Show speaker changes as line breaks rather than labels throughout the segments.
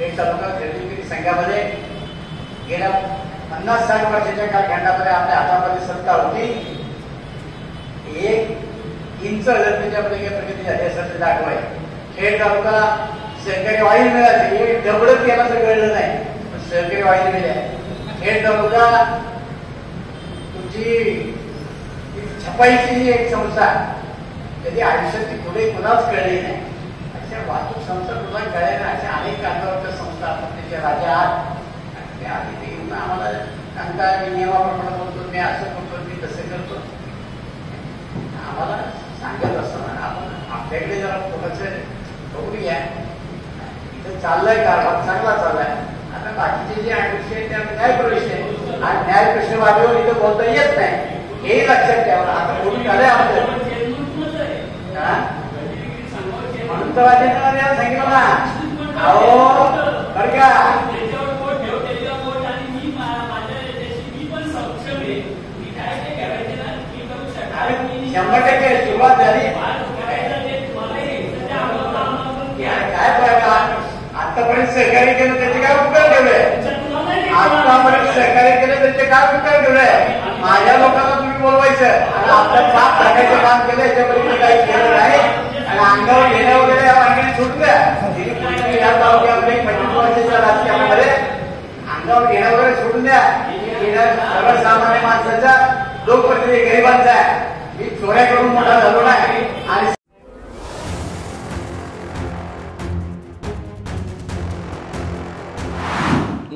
खेड तालुका खरेदी संघामध्ये गेल्या 50-60 वर्षाच्या कालखंडामध्ये आपल्या हातामध्ये सत्ता होती. 1 इंच त्याच्यामध्ये प्रगती झाली असं दाखवाय. खेड तालुका सहकारी वाहिनी मिळाली, एक डबडच केला तर कळलं नाही, पण सहकारी वाहिनी मिळाल्या. खेड तालुका तुमची छपाईची एक संस्था कधी आयुष्यात पुढे कुणाच कळली नाही. अशा वाहतूक संस्था तुला कळल्या ना, अशा अनेक कागदावरच्या संस्था आपण त्याच्या राजा आहात. त्या आधी ते येऊन आम्हाला सांगता मी नियमाप्रमाणे बोलतो, मी असं करतो, मी तसं करतो. आम्हाला सांगत असताना आपण आपल्याकडे जरा थोडंसं बघूया. इथं चाललंय कारभार चांगला चाललाय. आता बाकीचे जे विषय आहेत त्या न्याय प्रवेश आहे, हा न्याय प्रश्नवादीवर इथं बोलता येत नाही, हे लक्षात ठेवा. आता बोलून आलंय आपलं म्हणून तर वाजेला सांगितलं ना. अहो बरं का, 100% सुरुवात झाली. काय आतापर्यंत सहकार्य केलं त्याचे काय उपकार ठेवले? आतापर्यंत सहकार्य केलं त्याचे काय उपकार ठेवले? माझ्या लोकांना तुम्ही बोलवायचं आणि आपलं पाप टाकायचं काम केलं, याच्यापर्यंत काही केलं नाही. आणि अंगावर घेण्या वगैरे या मागणी सुटू द्या. या तालुक्यामध्ये 25 वर्षाच्या राजकारणामध्ये अंगावर घेण्या वगैरे सुटून द्या. सर्वसामान्य माणसाचा लोकप्रतिनिधी गरिबांचा आहे. मी चोऱ्या करून मोठा झालो नाही. आणि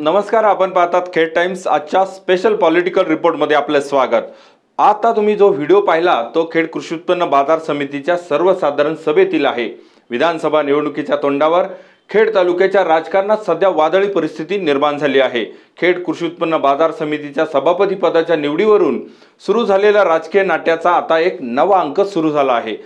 नमस्कार, आपण पाहतात खेड टाइम्स. आजच्या स्पेशल पॉलिटिकल रिपोर्टमध्ये आपलं स्वागत. आता तुम्ही जो व्हिडिओ पाहिला तो खेड कृषी उत्पन्न बाजार समितीच्या सर्वसाधारण सभेतील आहे. विधानसभा निवडणुकीच्या तोंडावर खेड तालुक्याच्या राजकारणात सध्या वादळी परिस्थिती निर्माण झाली आहे. खेड कृषी उत्पन्न बाजार समितीच्या सभापती पदाच्या निवडीवरून सुरू झालेल्या राजकीय नाट्याचा आता एक नवा अंक सुरू झाला आहे.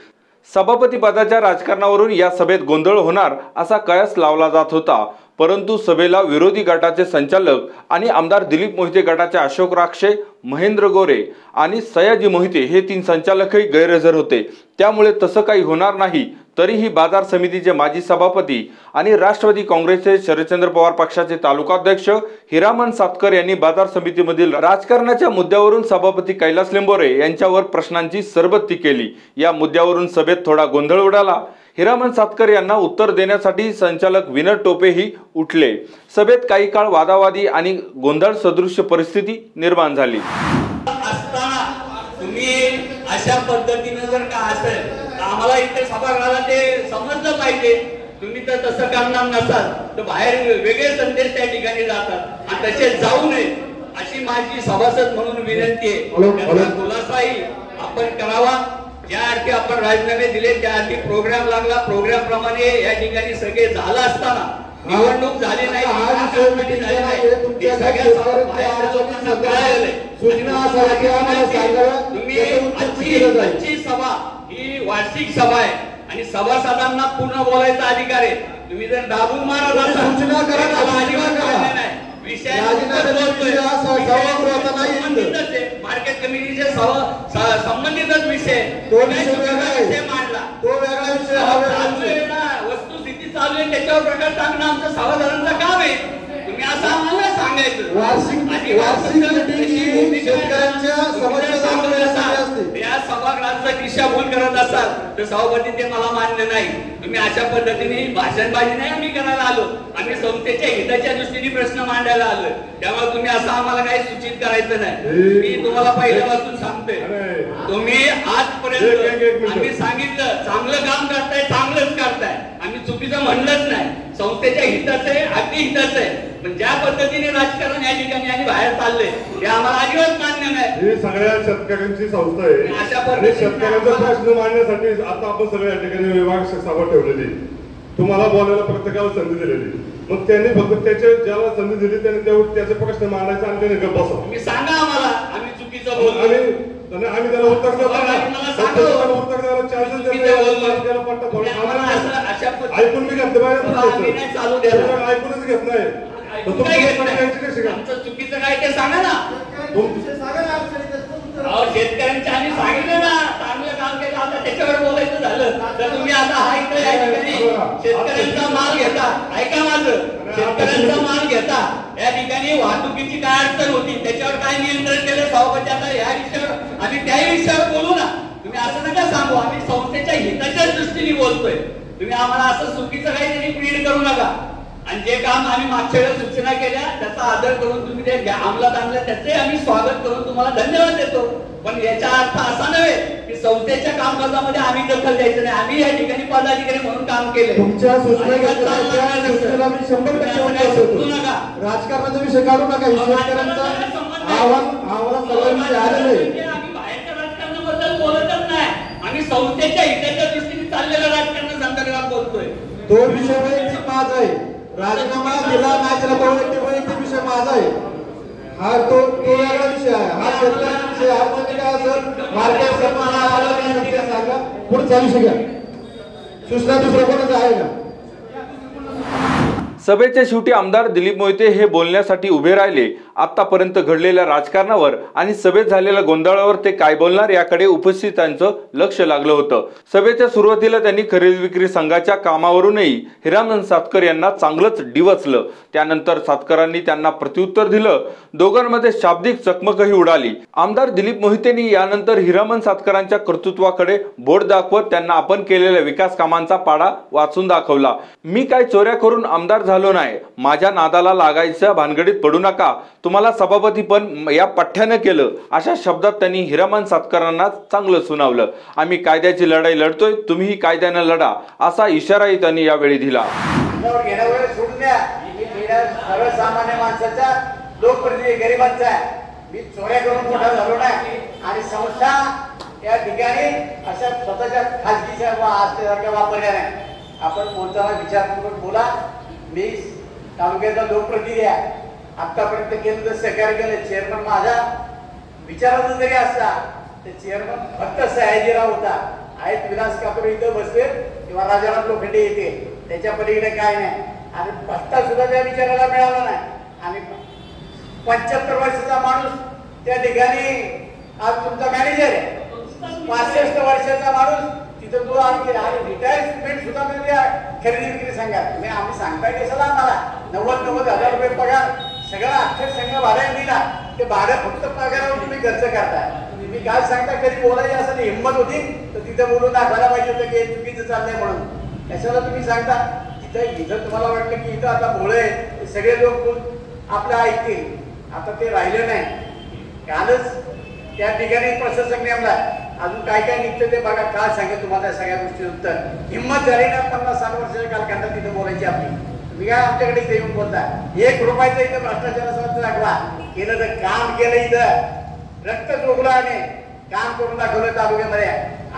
सभापती पदाच्या राजकारणावरून या सभेत गोंधळ होणार असा कयास लावला जात होता, परंतु सभेला विरोधी गटाचे संचालक आणि आमदार दिलीप मोहिते गटाचे अशोक राक्षे, महेंद्र गोरे आणि सयाजी मोहिते हे 3 संचालकही गैरहजर होते. त्यामुळे तसं काही होणार नाही. तरीही बाजार समितीचे माजी सभापती आणि राष्ट्रवादी काँग्रेसचे शरदचंद्र पवार पक्षाचे तालुकाध्यक्ष हिरामन सातकर यांनी बाजार समितीमधील राजकारणाच्या मुद्द्यावरून सभापती कैलास लिंबोरे यांच्यावर प्रश्नांची सरबत्ती केली. या मुद्द्यावरून सभेत थोडा गोंधळ उडाला. हिरामन सातकर यांना उत्तर देण्यासाठी संचालक विनय टोपेही उठले. सभेत काही काळ वादावादी आणि गोंधळ सदृश्य परिस्थिती निर्माण झाली.
असताना तुम्ही अशा पद्धतीने जर का असेल तर आम्हाला इथे सभागृहाला ते समजलं पाहिजे. तुम्ही तर तसं करणार नसाल तर बाहेर वेगळे संदेश त्या ठिकाणी जातात आणि तसे जाऊ नये अशी माझी सभासद म्हणून विनंती आहे. खुलासाही आपण करावा. ज्या अर्थी आपण राजीनामे दिले त्या अर्थी प्रोग्राम लागला, प्रोग्राम प्रमाणे या ठिकाणी सगळे झालं असताना निवडणूक झाली नाही, आजची सभा ही वार्षिक सभा आहे आणि सभासदांना पूर्ण बोलायचा अधिकार आहे. तुम्ही जर दाबून मारत असाल सूचना करा नाही. विषय मार्केट कमिटीचे संबंधितच विषय मांडला. तो वेगळा विषय वस्तुस्थिती चालू आहे त्याच्यावर प्रकाश टाकणं आमचं सभासदांचं काम आहे. तुम्ही असं आम्हाला सांगायचं. या सभागृहाचा दिशाभूल करत असाल तर सभापती ते मला मान्य नाही. तुम्ही अशा पद्धतीने भाषणबाजी नाही आम्ही करायला आलो. आम्ही संस्थेच्या हिताच्या दृष्टीने प्रश्न मांडायला आलो. त्यामुळे तुम्ही असं आम्हाला काही सूचित करायचं नाही. मी तुम्हाला पहिल्यापासून सांगतोय, तुम्ही आजपर्यंत आम्ही सांगितलं चांगलं काम करताय, चांगलंच करताय. आम्ही चुकीचं म्हणलंच नाही. संस्थेच्या हिताचं आहे, अगदी हिताचं आहे. पण ज्या पद्धतीने राजकारण या ठिकाणी आणि बाहेर चाललंय ते आम्हाला अजिबात मान्य नाही.
ही सगळ्या शेतकऱ्यांची संस्था आहे.
अशा पद्धतीने
शेतकऱ्यांचा प्रश्न मांडण्यासाठी आता आपण सगळ्या ठिकाणी विभाग सभा ठेवलेली, तुम्हाला बोलायला प्रत्येकाला संधी दिलेली. मग त्यांनी फक्त त्याच्या ज्याला संधी दिली त्याने त्याचे प्रश्न मांडायचा आणि त्याने गप्प बसावं.
तुम्ही सांगा आम्हाला आम्ही चुकीचं बोलतो
आम्ही त्याला उत्तर उत्तर द्यायला चार्जेस त्याला पट्टा थोडं ऐकून मी घेतलं पाहिजे. ऐकूनच घेत नाही.
चुकीचं काय ते सांगा ना. शेतकऱ्यांच्या आम्ही सांगितलं ना चांगलं काम केलं. आता त्याच्यावर बोलायचं झालं तर तुम्ही आता हा इकडे शेतकऱ्यांचा माल घेता. ऐका माझं, ठिकाणी वाहतुकीची काय अडचण होती, त्याच्यावर काय नियंत्रण केलं सभापती, आता या विषयावर आम्ही त्याही विषयावर बोलू ना. तुम्ही असं नका सांगू, आम्ही संस्थेच्या हिताच्या दृष्टीने बोलतोय. तुम्ही आम्हाला असं चुकीचं काही प्लीड करू नका. आणि जे काम आम्ही मागच्या वेळेस सूचना केल्या त्याचा आदर करून तुम्ही ते अंमलात आणलं, त्याचे आम्ही स्वागत करून तुम्हाला धन्यवाद देतो. पण याचा अर्थ असा नव्हे की संस्थेच्या कामकाजामध्ये आम्ही दखल द्यायचं नाही. आम्ही या ठिकाणी पदाधिकारी म्हणून काम केले.
तुमच्या सूचना सूचनेला मी 100%
नका.
राजकारणाचा विषय काढू नका. शेतकऱ्यांचा आव्हान सगळ्यांनी आलेलं आहे.
आम्ही बाहेरच्या राजकारणाबद्दल बोलतच नाही, आम्ही संस्थेच्या हिताच्या दृष्टीने चाललेल्या राजकारणा संदर्भात बोलतोय.
तो विषय वैयक्तिक माझा आहे. राजीनामा दिला नाही दिला तो वैयक्तिक विषय माझा आहे. हा तो वेगळा विषय आहे. हा शेतकऱ्यांचा विषय. आपण काय असेल मार्केट सांगा पुढचा विषय घ्या. सूचना दुसरं कोणाचं आहे का?
सभेच्या शेवटी आमदार दिलीप मोहिते हे बोलण्यासाठी उभे राहिले. आतापर्यंत घडलेल्या राजकारणावर आणि सभेत झालेल्या गोंधळावर ते काय बोलणार याकडे उपस्थितांचं लक्ष लागलं होतं. सभेच्या सुरुवातीला त्यांनी खरेदी विक्री संघाच्या कामावरूनही हिरामन सातकर यांना चांगलंच डिवचलं. त्यानंतर सातकरांनी त्यांना प्रत्युत्तर दिलं. दोघांमध्ये शाब्दिक चकमकही उडाली. आमदार दिलीप मोहितेंनी यानंतर हिरामन सातकरांच्या कर्तृत्वाकडे बोट दाखवत त्यांना आपण केलेल्या विकास कामांचा पाडा वाचून दाखवला. मी काय चोऱ्या करून आमदार झालो नाही, माझ्या नादाला लागायच्या भानगडीत पडू नका, तुम्हाला सभापती पण या पठ्ठ्यानं केलं, अशा शब्दात त्यांनी हिरामन सातकरांना चांगलं सुनावलं. आम्ही कायद्याची लढाई लढतोय, तुम्हीही कायद्यानं लढा, असा इशाराही त्यांनी यावेळी दिला.
सोडून द्या, सर्वसामान्य माणसाचा लोकप्रतिनिधी गरिबांचा आहे. मी चोऱ्या करून मोठा झालो नाही आणि संस्था या ठिकाणी अशा स्वतःच्या खाजगीच्या आस्थेसारख्या वापरल्या नाही. आपण बोलताना विचारपूर्वक बोला. मी तालुक्याचा लोकप्रतिनिधी आहे. आतापर्यंत केलं तर सहकार्य केलं. चेअरमन माझा विचाराचा जरी असला तर चेअरमन फक्त सयाजीराव होता. आहेत विलास कापरे इथं बसले किंवा राजाराम लोखंडे येते, त्याच्या पलीकडे काय नाही. आणि पत्ता सुद्धा त्या विचाराला मिळाला नाही. आणि 75 वर्षाचा माणूस त्या ठिकाणी आज तुमचा मॅनेजर आहे. 65 वर्षाचा माणूस तिथं तो आणि रिटायरमेंट सुद्धा मिळते खरेदी विक्री संघात. तुम्ही आम्ही सांगताय कशाला आम्हाला 90,000 रुपये पगार सगळा अख्खे संघ भाड्याने दिला. ते भाडं फक्त पगारावर तुम्ही खर्च करताय. तुम्ही काय सांगता, कधी बोलायची असं हिंमत होती तर तिथं बोलून दाखवायला पाहिजे होतं की चुकीचं चाललंय म्हणून. कशाला तुम्ही सांगता? इथं तुम्हाला वाटलं की इथं आता भोळे सगळे लोक आपलं ऐकतील. आता ते राहिलं नाही. कालच त्या ठिकाणी प्रशासक नेमला. अजून काय काय निघतं ते बघा. काय सांगेल तुम्हाला सगळ्या गोष्टी उत्तर. हिंमत झाली ना 50-60 वर्षाच्या कालखंडात तिथं बोलायची आपली. तुम्ही काय आमच्याकडे इथे येऊन बोलता? 1 रुपयाचं इथं भ्रष्टाचाराचं दाखवा. केलं तर काम केलं, इथं रक्त चोखलं आणि काम करून दाखवलं तालुक्यामध्ये.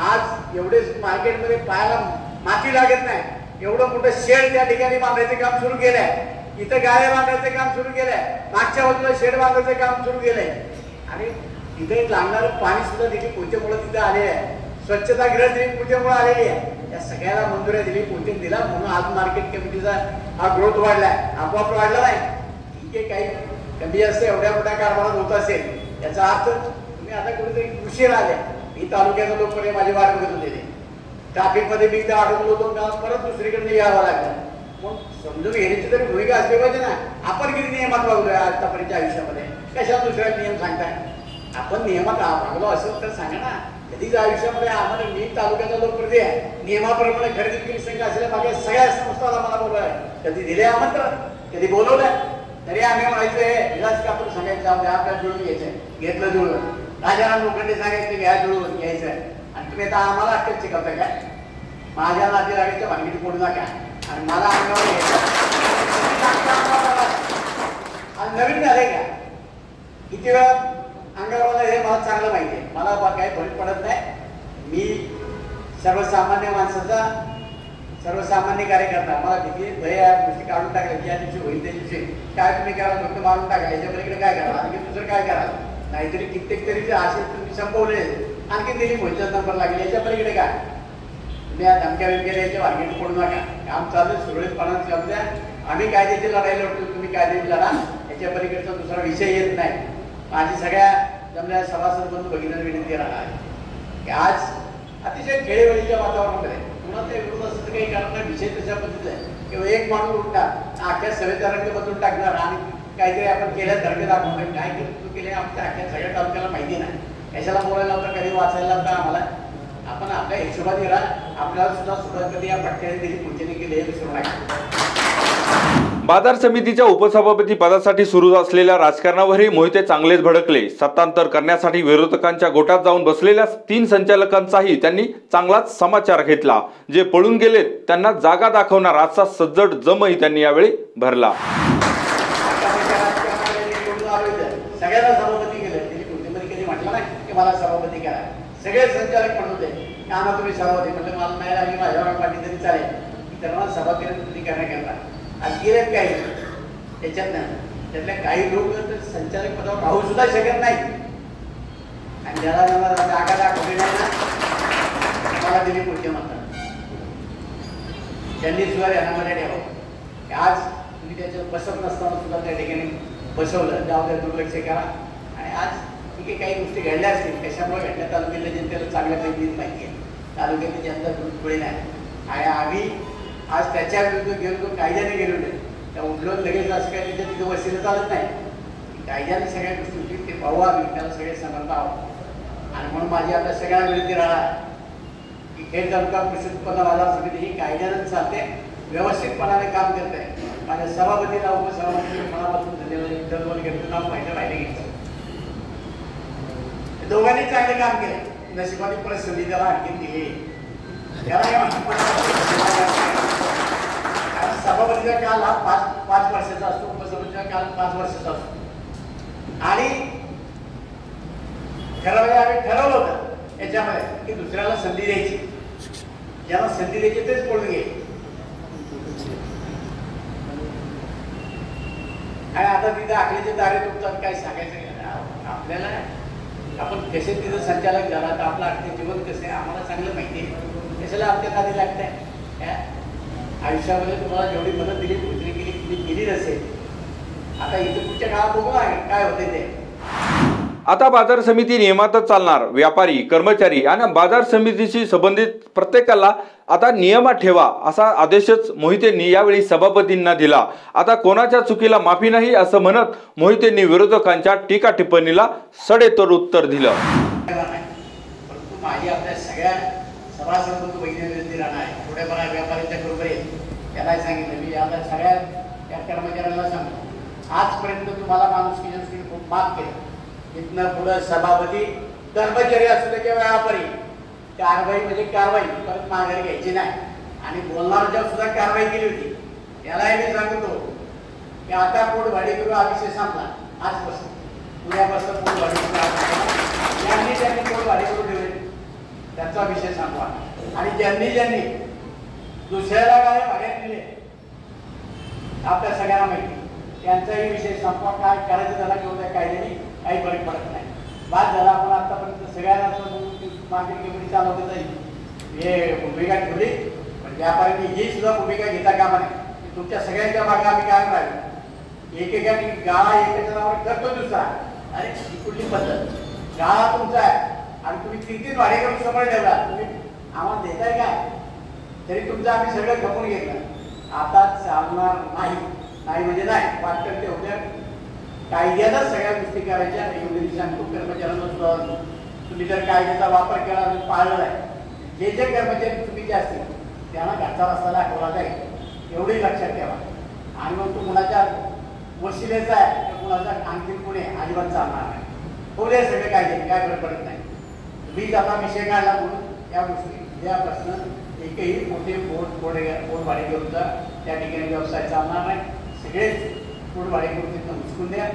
आज एवढे मार्केटमध्ये पायाला माती लागत नाही. एवढं मोठं शेड त्या ठिकाणी बांधायचं काम सुरू केलंय. इथं गाड्या बांधायचं काम सुरू केलंय. मागच्या बाजूला शेड बांधायचं काम सुरू केलंय. आणि तिथे लागणारं पाणी सुद्धा देखील पोचेमुळे तिथे आलेलं आहे. स्वच्छतागृह देखील पोचेमुळे आलेली आहे. या सगळ्याला मंजुऱ्या दिली, पोचे दिला म्हणून आज मार्केट कमिटीचा हा ग्रोथ वाढलाय. आपोआप वाढला नाही. ठीक आहे, काही कमी असते एवढ्या मोठ्या कारभारात होत असेल. याचा अर्थ तुम्ही आता कुठेतरी उशीर आले. मी तालुक्याचा लोकपर्यंत माझी वाट बघत होते. ट्रॅफिकमध्ये मी इथं अडकलो होतो, परत दुसरीकडे यावं लागलं. मग समजून घेण्याची तरी भूमिका असली पाहिजे ना. आपण किती नियमात वागलोय आतापर्यंत आयुष्यामध्ये? कशाला दुसऱ्या नियम सांगताय? आपण नियमात वागलो असेल तर सांगा ना. कधीच आयुष्यामध्ये आम्हाला मी तालुक्याचा लोकप्रतिनिधी आहे. नियमाप्रमाणे खरेदी विक्री संघ असलेल्या माझ्या सगळ्या संस्थाला मला बोलवाय. कधी दिले आमंत्रण, कधी बोलवलंय. तरी आम्ही म्हणायचं विलास कापूर सांगायचं आपल्याला जुळून घ्यायचंय. घेतलं जुळवून. राजाराम लोखंडे सांगायचं घ्या जुळवून घ्यायचं. आणि तुम्ही आता आम्हाला अक्कल शिकवताय काय? माझ्या नाती लागेच्या भानगडी पडू नका आणि मला अंगावर घ्यायचं. नवीन झालंय का? किती वेळा अंगावर हे मला चांगलं माहिती आहे. मला काही फरक पडत नाही. मी सर्वसामान्य माणसाचा सर्वसामान्य कार्यकर्ता. मला किती भय गोष्टी काढून टाकल्या. ज्या दिवशी होईल त्या दिवशी काय तुम्ही करा, फक्त मारून टाकला. याच्या पलीकडे काय करा, आणखी दुसरं काय करा. नाहीतरी कित्येक तरी असे तुम्ही संपवले. आणखी दिली मोहितचा नंबर लागले. याच्या पलीकडे काय तुम्ही या धमक्या बिमक्या याच्या मार्केट पडू नका. काम चालू सुरळीतपणाने चालू द्या. आम्ही कायद्याची लढाई लढतो, तुम्ही कायद्याची लढा. याच्या पलीकडचा दुसरा विषय येत नाही. माझी सगळ्या जमल्या सभासद बंधू भगिनींना विनंती राहणार आहे की आज अतिशय खेळीमेळीच्या वातावरणामध्ये कुणाचा विरोध असं काही कारण नाही. विषय तशा पद्धतीचा आहे किंवा एक माणूस उठणार अख्ख्या सभेचा रंग बदलून टाकणार आणि काहीतरी आपण केलं धडके दाखवतो, काय केलं तू केले आमच्या अख्ख्या सगळ्या तालुक्याला माहिती नाही, कशाला बोलायला होतं, कधी वाचायला होतं आम्हाला. आपण आपल्या हिशोबात राहा, आपल्याला सुद्धा सुरुवात कधी या पट्ट्याने दिली पुढच्याने केली हे विसरू नका.
बाजार समितीच्या उपसभापती पदासाठी सुरू असलेल्या राजकारणावरही मोहिते चांगलेच भडकले. सत्तांतर करण्यासाठी विरोधकांच्या गोटात जाऊन बसलेल्या 3 संचालकांचाही त्यांनी चांगलाच समाचार घेतला. जे पळून गेलेत त्यांना जागा दाखवणार आजचा सज्जड जमही त्यांनी यावेळी भरला.
सगळ्यांना सभापती केलं, त्यांनी कोणत्यामध्ये कधी म्हटलं नाही की मला सभापती करा. सगळे संचालक म्हणत होते की आम्हाला तुम्ही सभापती म्हटलं मला नाही लागली, माझ्यावर पाठी तरी चालेल, त्यांना सभापती करण्याकरता. आज गेलेत काही त्यातल्या काही लोक तर संचालक पदावर राहू सुद्धा शकत नाही, आणि ज्याला जागा दाखवली नाही ना मला दिली पुढचे म्हणतात. त्यांनी सुद्धा ध्यानामध्ये ठेवावं. आज तुम्ही त्याच्यात बसत नसताना सुद्धा त्या ठिकाणी बसवलं, त्यावर दुर्लक्ष करा. आणि आज ठीक आहे काही गोष्टी घडल्या असतील, कशामुळे घडल्या तालुक्यातल्या जनतेला चांगल्या पद्धतीने माहिती आहे. तालुक्यातली जनता खुळी नाही, आणि आम्ही आज त्याच्या विरुद्ध गेलो, कायद्याने गेलो नाही, त्या उठलो लगेच असं काय तिथे तिथं बसलेलं चालत नाही. कायद्याने सगळ्या गोष्टी होती ते पाहू, आम्ही त्याला सगळे समर्थ आहोत. आणि म्हणून माझी आता सगळ्या विनंती राहणार की खेड तालुका कृषी उत्पन्न बाजार समिती ही कायद्यानं चालते, व्यवस्थितपणाने काम करत आहे. माझ्या सभापतीला उपसभापती मनापासून धन्यवाद घेतलं, नाव माहिती राहिले घ्यायचं. दोघांनी चांगले काम केले, नशिबाने परत संधी त्याला आणखी दिली. सभापतीचा काल हा 5 वर्षाचा असतो, उपसभापतीचा काल 5 वर्षाचा असतो. आणि ठरवलं आम्ही ठरवलं होतं याच्यामध्ये की दुसऱ्याला संधी द्यायची, ज्याला संधी द्यायची तेच पळून घ्यायची. आणि आता तिथे आखलीचे दारे तुमचं काय सांगायचं आपल्याला, आपण कसे तिथं संचालक झाला तर आपलं अख्खे जीवन कसं आहे आम्हाला चांगलं माहिती आहे. कशाला आपल्या आधी लागतंय. आयुष्यामध्ये तुम्हाला जेवढी मदत दिली कुठली केली तुम्ही केली नसेल. आता इथं पुढच्या काळात बघू काय होते ते.
आता बाजार समिती नियमातच चालणार. व्यापारी, कर्मचारी आणि बाजार समितीशी संबंधित प्रत्येकाला आता नियमात ठेवा असा आदेशच मोहितेंनी यावेळी सभापतींना दिला. आता कोणाच्या चुकीला माफी नाही असं म्हणत मोहितेंनी विरोधकांच्या टीका टिप्पणीला सडेतोड उत्तर दिलं.
परंतु माझी आपल्या सगळ्या सभासद वैद्य राहणार आहे, थोड्याफार व्यापाऱ्यांच्या बरोबर त्याला सांगितलं मी आता सगळ्या त्या कर्मचाऱ्यांना सांगतो, आजपर्यंत तुम्हाला माणुसकीच्या दृष्टीने खूप माफ केलं. इथनं पुढं सभापती कर्मचारी असू दे किंवा व्यापारी, कारवाई म्हणजे कारवाई परत माघारी घ्यायची नाही. आणि बोलणाऱ्यावर सुद्धा कारवाई केली होती. यालाही मी सांगतो की आता पोटभाडी करू हा विषय संपला. आजपासून उद्यापासून पोटभाडी यांनी त्यांनी पोटभाडी करू ठेवली त्याचा विषय संपला. आणि ज्यांनी दुसऱ्याला काय भाड्यात दिले आपल्या सगळ्यांना माहिती, त्यांचाही विषय संपवा. काय करायचं त्याला घेऊन त्या कायद्याने काही फरक पडत नाही. बाद झाला आपण आतापर्यंत सगळ्यांना मार्केट कमिटी चालवत जाईल हे भूमिका ठेवली, पण व्यापाऱ्यांनी ही सुद्धा भूमिका घेता कामा नये. तुमच्या सगळ्यांच्या मागे आम्ही काय राहिलो, एकेकाने गाळा एकाच्या नावावर करतो दुसरा. अरे ही कुठली पद्धत, गाळा तुमचा आहे आणि तुम्ही 3-3 भाडे करून समोर ठेवला, तुम्ही आम्हाला देताय काय, तरी तुमचं आम्ही सगळं खपून घेतलं. आता चालणार नाही म्हणजे नाही, वाटतं ते होत्या कायद्यानं सगळ्या गोष्टी करायच्या. एवढी सांगतो कर्मचाऱ्यांना सुद्धा, तुम्ही जर कायद्याचा वापर केला तर पाळला आहे, जे कर्मचारी चुकीचे असतील त्यांना घरचा रस्ता दाखवला जाईल, एवढी लक्षात ठेवा. आणि मग तो कुणाच्या वशिलेचा आहे तर कुणाचा आणखी पुणे अजिबात चालणार नाही. बोले सगळे कायदे काय फरक पडत नाही. तुम्ही आता विषय काढला म्हणून या गोष्टी या प्रश्न एकही मोठे पोट भाडे घेऊन त्या ठिकाणी व्यवसाय चालणार नाही. सगळेच पोट भाडे घेऊन तिथं उचकून द्या.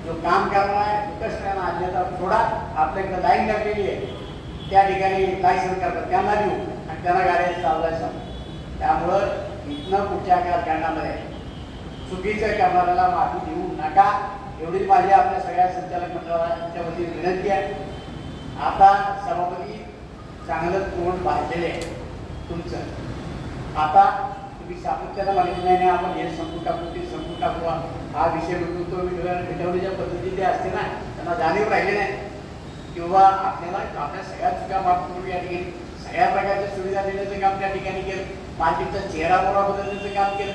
जो काम करणार आहे कष्टानं आज्ञाचा थोडा आपल्याकडे लाईन लागलेली आहे त्या ठिकाणी लायसन करतात त्यांना देऊ आणि त्यांना गाड्या चालवायचं. त्यामुळं इथनं पुढच्या कारखान्यामध्ये चुकीचं करणाऱ्याला माफी देऊ नका, एवढीच माझी आपल्या सगळ्या संचालक मंडळाच्या वतीने विनंती आहे. आता सभापती चांगलं तोंड बांधलेले आहे तुमचं. आता तुम्ही सातत्यानं मागितलं नाही आपण हे संपू टाकू ते संपू टाकू हा विषय म्हणून तो मिटवण्याच्या पद्धती जे असते ना त्यांना जाणीव राहिले नाही किंवा आपल्याला आपल्या सगळ्या चुका माफ करून या ठिकाणी सगळ्या प्रकारच्या सुविधा देण्याचं काम त्या ठिकाणी केलं. मार्केटचा चेहरा मोहरा बदलण्याचं काम केलं.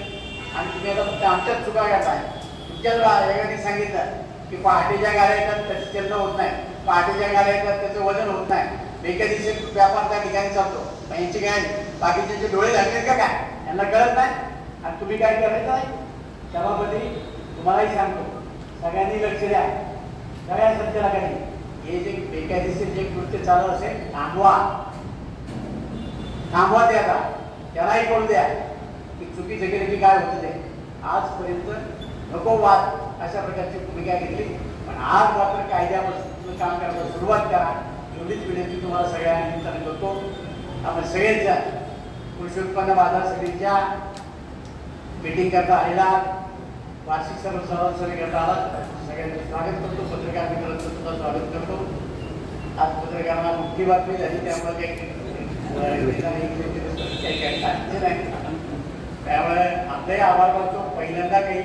आणि तुम्ही आता फक्त आमच्याच चुका घ्यायचा आहे, एकाने सांगितलं की पहाटेच्या गाड्या येतात त्याचं चलन होत नाही, पहाटेच्या गाड्या येतात त्याचं वजन होत नाही, बेकायदेशीर व्यापार त्या ठिकाणी चालतो. यांची काय बाकीचे डोळे लागले का काय, यांना कळत नाही. आणि तुम्ही काय करायचं नाही. सभापती तुम्हालाही सांगतो, सगळ्यांनी लक्ष द्या, सगळ्या संचालकांनी हे जे बेकायदेशीर जे कृत्य चालू असेल थांबवा ते आता, त्यालाही कळू द्या की चुकीचं केलं की काय होतं ते. आजपर्यंत नको वाद अशा प्रकारची भूमिका घेतली, पण आज मात्र कायद्यापासून काम करायला सुरुवात करा एवढीच विनंती तुम्हाला सगळ्यांना निमित्ताने करतो. आपण सगळेच कृषी उत्पन्न बाजार समितीच्या मीटिंग करता आलेला, वार्षिक सर्वसाधारण करता आला, सगळ्यांचं स्वागत करतो. पत्रकार मित्रांचं सुद्धा स्वागत करतो. आज पत्रकारांना मुख्य बातमी झाली त्यामुळे त्यामुळे आपलाही आभार मानतो. पहिल्यांदा काही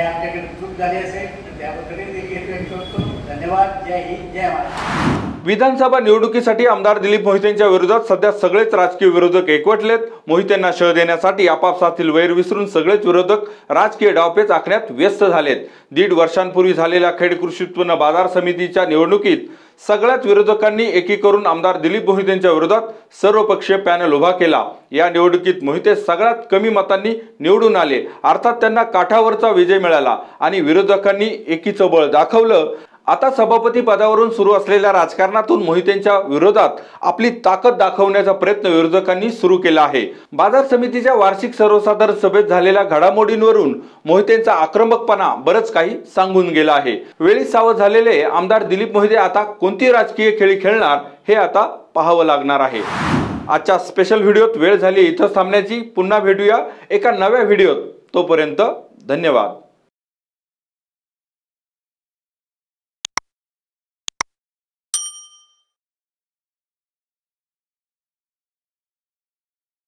आमच्याकडे चूक झाली असेल तर त्याबद्दल देखील व्यक्त करतो. धन्यवाद. जय हिंद, जय महाराष्ट्र.
विधानसभा निवडणुकीसाठी आमदार दिलीप मोहितेंच्या विरोधात सध्या सगळेच राजकीय विरोधक एकवटलेत. मोहितेंना शह देण्यासाठी आपापसातील वैर विसरून सगळेच विरोधक राजकीय डावपेच आखण्यात व्यस्त झालेत. 1.5 वर्षांपूर्वी झालेल्या खेड कृषी उत्पन्न बाजार समितीच्या निवडणुकीत सगळ्याच विरोधकांनी एकी करून आमदार दिलीप मोहितेंच्या विरोधात सर्वपक्षीय पॅनल उभा केला. या निवडणुकीत मोहिते सगळ्यात कमी मतांनी निवडून आले, अर्थात त्यांना काठावरचा विजय मिळाला आणि विरोधकांनी एकीचं बळ दाखवलं. आता सभापती पदावरून सुरू असलेल्या राजकारणातून मोहितेंच्या विरोधात आपली ताकद दाखवण्याचा प्रयत्न विरोधकांनी सुरू केला आहे. बाजार समितीच्या वार्षिक सर्वसाधारण सभेत झालेल्या घडामोडींवरून मोहितेंचा आक्रमकपणा बरंच काही सांगून गेला आहे. वेळी सावध झालेले आमदार दिलीप मोहिते आता कोणती राजकीय खेळी खेळणार हे आता पाहावं लागणार आहे. आजच्या स्पेशल व्हिडिओत वेळ झाली इथं थांबण्याची. पुन्हा भेटूया एका नव्या व्हिडिओत. तोपर्यंत धन्यवाद.